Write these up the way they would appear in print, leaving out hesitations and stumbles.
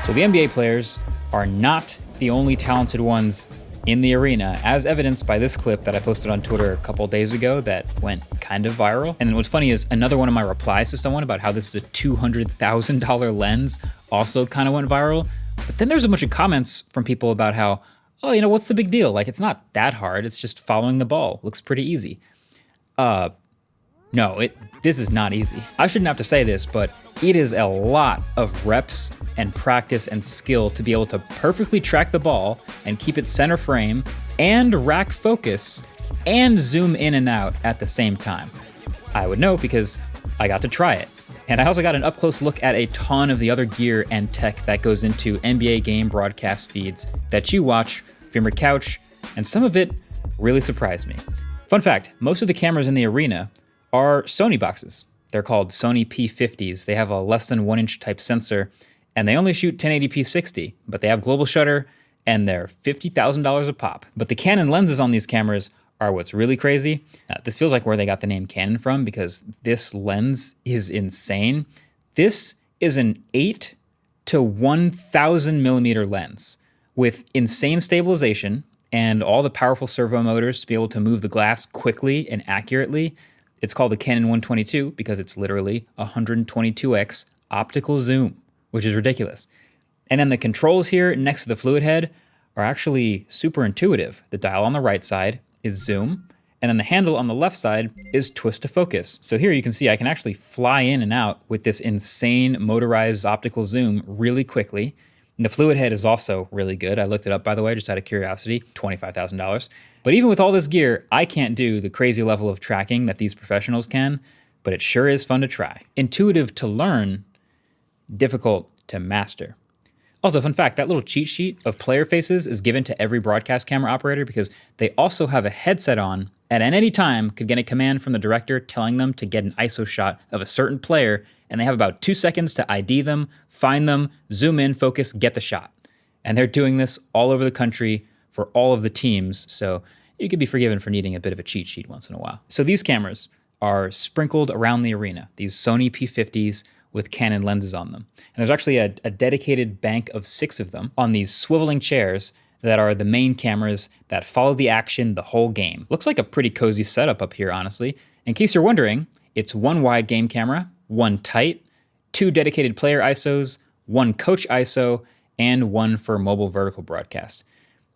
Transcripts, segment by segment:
So the NBA players are not the only talented ones in the arena, as evidenced by this clip that I posted on Twitter a couple days ago that went kind of viral. And what's funny is another one of my replies to someone about how this is a $200,000 lens also kind of went viral. But then there's a bunch of comments from people about how, oh, you know, what's the big deal? Like, it's not that hard. It's just following the ball. Looks pretty easy. No, this is not easy. I shouldn't have to say this, but it is a lot of reps and practice and skill to be able to perfectly track the ball and keep it center frame and rack focus and zoom in and out at the same time. I would know because I got to try it. And I also got an up-close look at a ton of the other gear and tech that goes into NBA game broadcast feeds that you watch from your couch, and some of it really surprised me. Fun fact, most of the cameras in the arena are Sony boxes. They're called Sony P50s. They have a less than 1-inch type sensor, and they only shoot 1080p 60, but they have global shutter, and they're $50,000 a pop. But the Canon lenses on these cameras are what's really crazy. This feels like where they got the name Canon from, because this lens is insane. This is an 8 to 1,000 millimeter lens with insane stabilization and all the powerful servo motors to be able to move the glass quickly and accurately. It's called the Canon 122 because it's literally 122x optical zoom, which is ridiculous. And then the controls here next to the fluid head are actually super intuitive. The dial on the right side is zoom, and then the handle on the left side is twist to focus. So here you can see I can actually fly in and out with this insane motorized optical zoom really quickly. And the fluid head is also really good. I looked it up, by the way, just out of curiosity, $25,000. But even with all this gear, I can't do the crazy level of tracking that these professionals can, but it sure is fun to try. Intuitive to learn, difficult to master. Also, fun fact, that little cheat sheet of player faces is given to every broadcast camera operator because they also have a headset on and at any time could get a command from the director telling them to get an ISO shot of a certain player, and they have about 2 seconds to ID them, find them, zoom in, focus, get the shot. And they're doing this all over the country for all of the teams, so you could be forgiven for needing a bit of a cheat sheet once in a while. So these cameras are sprinkled around the arena, these Sony P50s with Canon lenses on them. And there's actually a dedicated bank of 6 of them on these swiveling chairs that are the main cameras that follow the action the whole game. Looks like a pretty cozy setup up here, honestly. In case you're wondering, it's 1 wide game camera, 1 tight, 2 dedicated player ISOs, 1 coach ISO, and 1 for mobile vertical broadcast.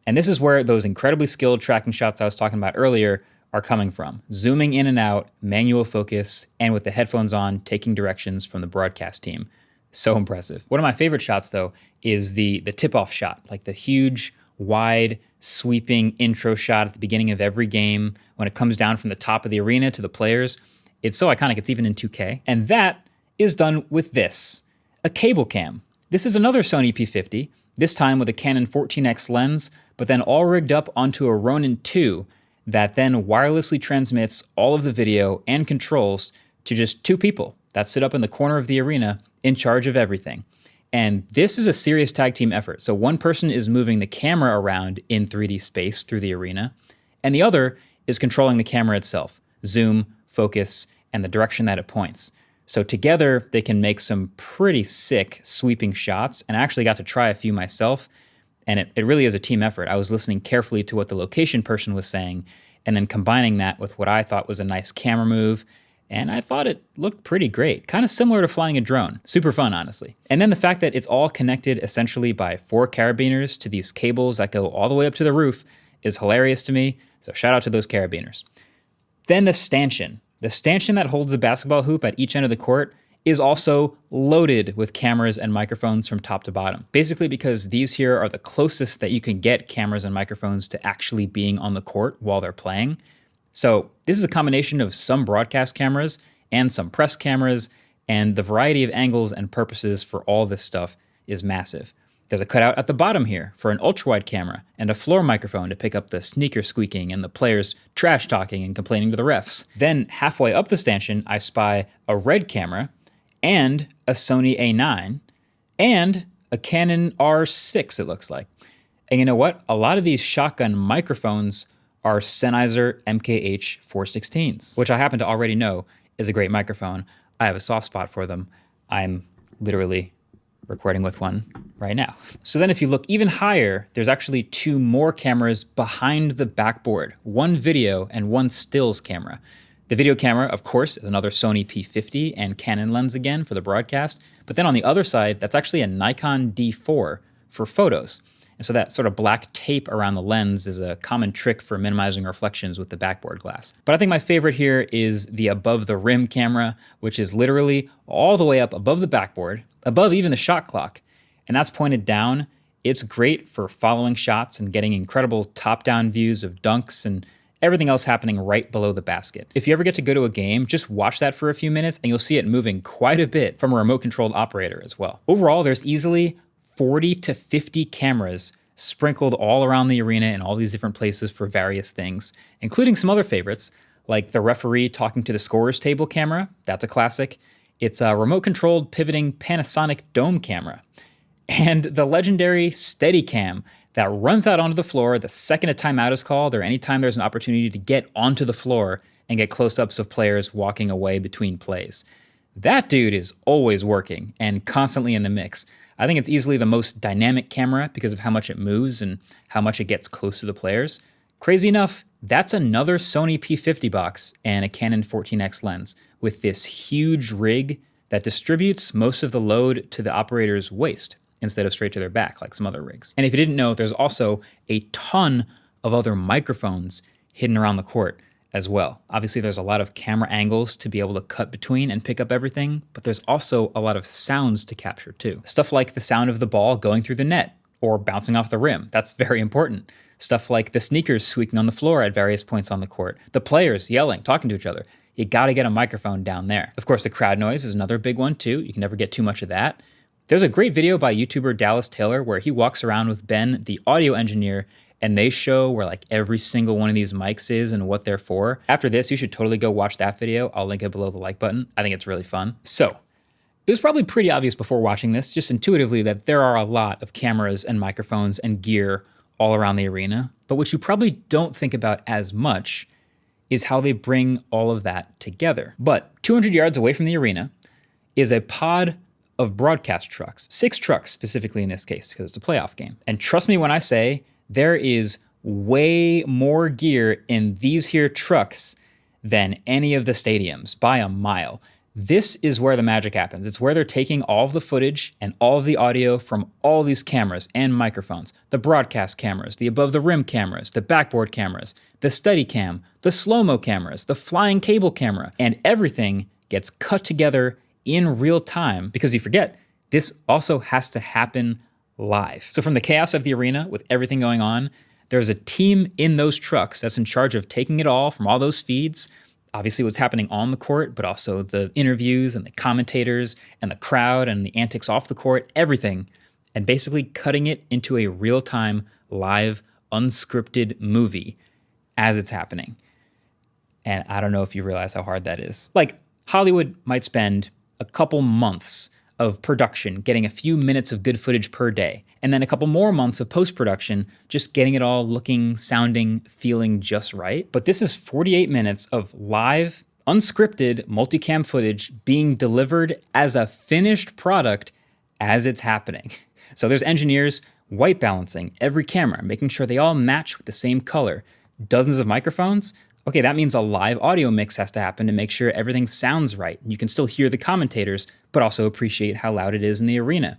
And this is where those incredibly skilled tracking shots I was talking about earlier are coming from. Zooming in and out, manual focus, and with the headphones on, taking directions from the broadcast team. So impressive. One of my favorite shots, though, is the tip-off shot, like the huge, wide, sweeping intro shot at the beginning of every game when it comes down from the top of the arena to the players. It's so iconic, it's even in 2K. And that is done with this, a cable cam. This is another Sony P50, this time with a Canon 14X lens, but then all rigged up onto a Ronin 2 that then wirelessly transmits all of the video and controls to just 2 people that sit up in the corner of the arena in charge of everything. And this is a serious tag team effort. So one person is moving the camera around in 3D space through the arena, and the other is controlling the camera itself, zoom, focus, and the direction that it points. So together, they can make some pretty sick sweeping shots, and I actually got to try a few myself, and it really is a team effort. I was listening carefully to what the location person was saying, and then combining that with what I thought was a nice camera move, and I thought it looked pretty great. Kind of similar to flying a drone. Super fun, honestly. And then the fact that it's all connected essentially by 4 carabiners to these cables that go all the way up to the roof is hilarious to me, so shout out to those carabiners. Then the stanchion. The stanchion that holds the basketball hoop at each end of the court is also loaded with cameras and microphones from top to bottom. Basically because these here are the closest that you can get cameras and microphones to actually being on the court while they're playing. So this is a combination of some broadcast cameras and some press cameras, and the variety of angles and purposes for all this stuff is massive. There's a cutout at the bottom here for an ultra-wide camera and a floor microphone to pick up the sneaker squeaking and the players trash talking and complaining to the refs. Then halfway up the stanchion, I spy a red camera and a Sony A9 and a Canon R6, it looks like. And you know what? A lot of these shotgun microphones are Sennheiser MKH 416s, which I happen to already know is a great microphone. I have a soft spot for them. I'm literally recording with one right now. So then if you look even higher, there's actually 2 more cameras behind the backboard, 1 video and 1 stills camera. The video camera, of course, is another Sony P50 and Canon lens again for the broadcast. But then on the other side, that's actually a Nikon D4 for photos. And so that sort of black tape around the lens is a common trick for minimizing reflections with the backboard glass. But I think my favorite here is the above the rim camera, which is literally all the way up above the backboard, above even the shot clock. And that's pointed down. It's great for following shots and getting incredible top-down views of dunks and everything else happening right below the basket. If you ever get to go to a game, just watch that for a few minutes and you'll see it moving quite a bit from a remote-controlled operator as well. Overall, there's easily 40 to 50 cameras sprinkled all around the arena in all these different places for various things, including some other favorites, like the referee talking to the scorer's table camera. That's a classic. It's a remote-controlled pivoting Panasonic dome camera. And the legendary Steadicam that runs out onto the floor the second a timeout is called or anytime there's an opportunity to get onto the floor and get close-ups of players walking away between plays. That dude is always working and constantly in the mix. I think it's easily the most dynamic camera because of how much it moves and how much it gets close to the players. Crazy enough, that's another Sony P50 box and a Canon 14X lens with this huge rig that distributes most of the load to the operator's waist instead of straight to their back like some other rigs. And if you didn't know, there's also a ton of other microphones hidden around the court as well. Obviously, there's a lot of camera angles to be able to cut between and pick up everything, but there's also a lot of sounds to capture too. Stuff like the sound of the ball going through the net or bouncing off the rim. That's very important. Stuff like the sneakers squeaking on the floor at various points on the court. The players yelling, talking to each other. You gotta get a microphone down there. Of course, the crowd noise is another big one too. You can never get too much of that. There's a great video by YouTuber Dallas Taylor where he walks around with Ben, the audio engineer, and they show where like every single one of these mics is and what they're for. After this, you should totally go watch that video. I'll link it below the like button. I think it's really fun. So, it was probably pretty obvious before watching this, just intuitively, that there are a lot of cameras and microphones and gear all around the arena. But what you probably don't think about as much is how they bring all of that together. But 200 yards away from the arena is a pod of broadcast trucks, 6 trucks specifically in this case, because it's a playoff game. And trust me when I say there is way more gear in these here trucks than any of the stadiums by a mile. This is where the magic happens. It's where they're taking all of the footage and all of the audio from all these cameras and microphones, the broadcast cameras, the above the rim cameras, the backboard cameras, the Steadicam, the slow-mo cameras, the flying cable camera, and everything gets cut together in real time, because you forget, this also has to happen live. So from the chaos of the arena with everything going on, there's a team in those trucks that's in charge of taking it all from all those feeds, obviously what's happening on the court, but also the interviews and the commentators and the crowd and the antics off the court, everything, and basically cutting it into a real-time, live, unscripted movie as it's happening. And I don't know if you realize how hard that is. Like, Hollywood might spend a couple months of production getting a few minutes of good footage per day, and then a couple more months of post-production just getting it all looking, sounding, feeling just right. But this is 48 minutes of live, unscripted multicam footage being delivered as a finished product as it's happening. So there's engineers white balancing every camera, making sure they all match with the same color. Dozens of microphones. Okay, that means a live audio mix has to happen to make sure everything sounds right. You can still hear the commentators, but also appreciate how loud it is in the arena.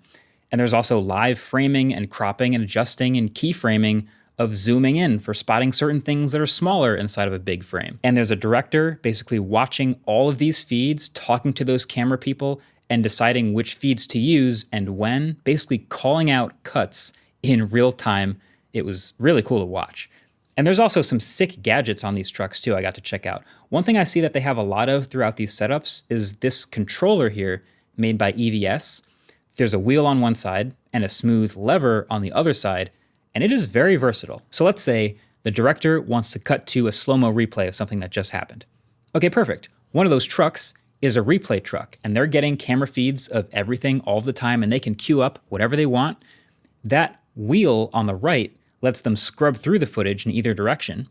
And there's also live framing and cropping and adjusting and keyframing of zooming in for spotting certain things that are smaller inside of a big frame. And there's a director basically watching all of these feeds, talking to those camera people, and deciding which feeds to use and when, basically calling out cuts in real time. It was really cool to watch. And there's also some sick gadgets on these trucks too I got to check out. One thing I see that they have a lot of throughout these setups is this controller here made by EVS. There's a wheel on one side and a smooth lever on the other side, and it is very versatile. So let's say the director wants to cut to a slow-mo replay of something that just happened. Okay, perfect. One of those trucks is a replay truck, and they're getting camera feeds of everything all the time, and they can queue up whatever they want. That wheel on the right lets them scrub through the footage in either direction,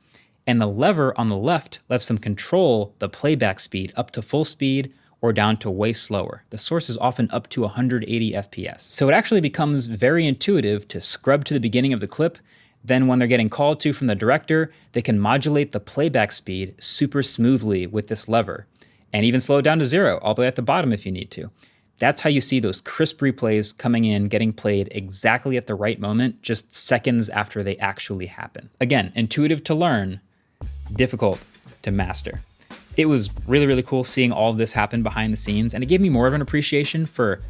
and the lever on the left lets them control the playback speed up to full speed or down to way slower. The source is often up to 180 FPS. So it actually becomes very intuitive to scrub to the beginning of the clip. Then when they're getting called to from the director, they can modulate the playback speed super smoothly with this lever, and even slow it down to 0, all the way at the bottom if you need to. That's how you see those crisp replays coming in, getting played exactly at the right moment, just seconds after they actually happen. Again, intuitive to learn, difficult to master. It was really, really cool seeing all of this happen behind the scenes, and it gave me more of an appreciation for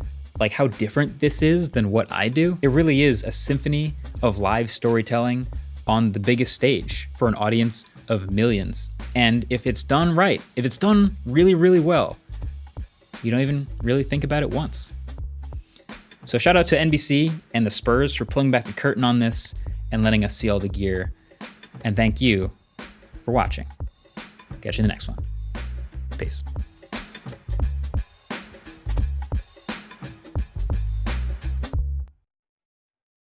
like how different this is than what I do. It really is a symphony of live storytelling on the biggest stage for an audience of millions. And if it's done right, if it's done really, really well, you don't even really think about it once. So shout out to NBC and the Spurs for pulling back the curtain on this and letting us see all the gear. And thank you for watching. Catch you in the next one. Peace.